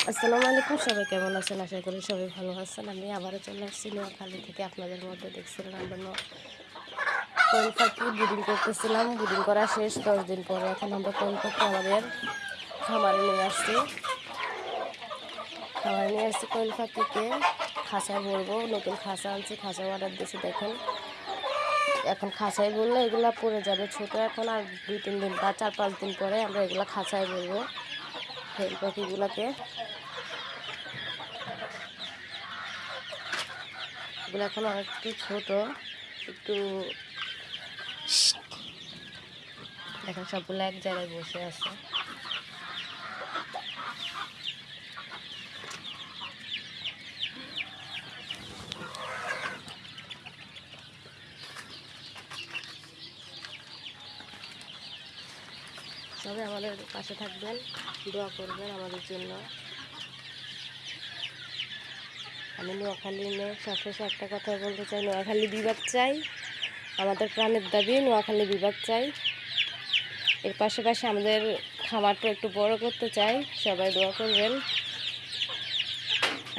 আসসালামু আলাইকুম, সবাই কেমন আছেন? আশা করি সবাই ভালো আছেন। আমি আবারও চলে আসছি নোয়াখালী থেকে। আপনাদের মধ্যে দেখছিলেন আমরা কোয়েল পাখি ব্রিডিং করতেছিলাম। ব্রিডিং করা শেষ 10 দিন পরে এখন আমরা কোয়েল পাখি আমাদের খামারে নিয়ে আসছি। কোয়েল পাখিকে খাঁচায় ভরবো। নতুন খাঁচা আনছি, খাঁচা অর্ডার দিয়েছি। দেখেন এখন খাঁচায় বললে এগুলা পড়ে যাবে ছোট। এখন আর 2-3 দিন বা 4-5 দিন পরে আমরা এগুলা খাঁচায় বলবো কোয়েল পাখিগুলাকে। এগুলো এখন একটু ছোট, একটু দেখেন সবগুলো এক জায়গায় বসে আছে। সবাই আমাদের পাশে থাকবেন, দোয়া করবেন আমাদের জন্য। আমি নোয়াখালী নিয়ে সবশেষে একটা কথা বলতে চাই, নোয়াখালী বিভাগ চাই। আমাদের প্রাণের দাবি নোয়াখালী বিভাগ চাই। এর পাশাপাশি আমাদের খামারটা একটু বড় করতে চাই। সবাই দোয়া করবেন।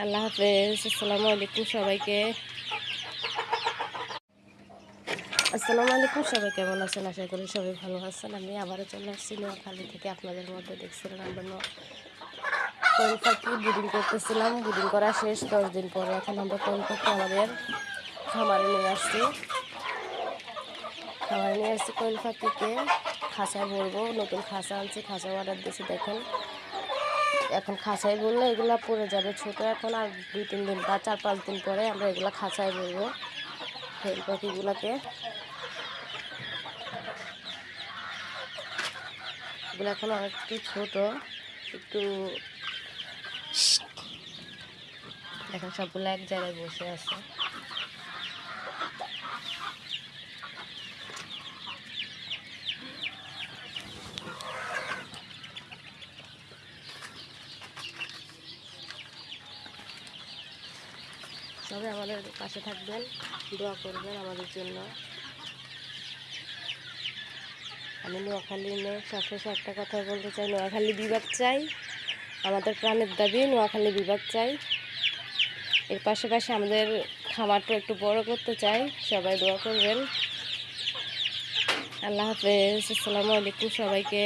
আল্লাহ হাফেজ। আসসালামু আলাইকুম সবাইকে। আসসালামু আলাইকুম, সবাই কেমন আছেন? আশা করি সবাই ভালো আছেন। আমি আবারও চলে আসছি নোয়াখালী থেকে। আপনাদের মধ্যে দেখছিলেন আমরা কোয়েল পাখি ব্রিডিং করতেছিলাম। ব্রিডিং করা শেষ 10 দিন পরে এখন আমরা কোয়েল পাখি আমাদের খামারে নিয়ে আসছি। কোয়েল পাখিকে খাঁচায় ভরবো। নতুন খাঁচা আনছি, খাঁচা অর্ডার দিয়েছি। দেখেন এখন খাঁচায় বললে এগুলা পড়ে যাবে ছোট। এখন আর 2-3 দিন বা 4-5 দিন পরে আমরা এগুলা খাঁচায় বলবো কোয়েল পাখিগুলাকে। এগুলো এখন একটু ছোট, একটু দেখেন সবগুলো এক জায়গায় বসে আছে। সবাই আমাদের পাশে থাকবেন, দোয়া করবেন আমাদের জন্য। আমি নোয়াখালী নিয়ে সবশেষে একটা কথা বলতে চাই, নোয়াখালী বিভাগ চাই। আমাদের প্রাণের দাবি নোয়াখালী বিভাগ চাই। এর পাশাপাশি আমাদের খামারটা একটু বড় করতে চাই। সবাই দোয়া করবেন। আল্লাহ হাফেজ। আসসালামু আলাইকুম সবাইকে।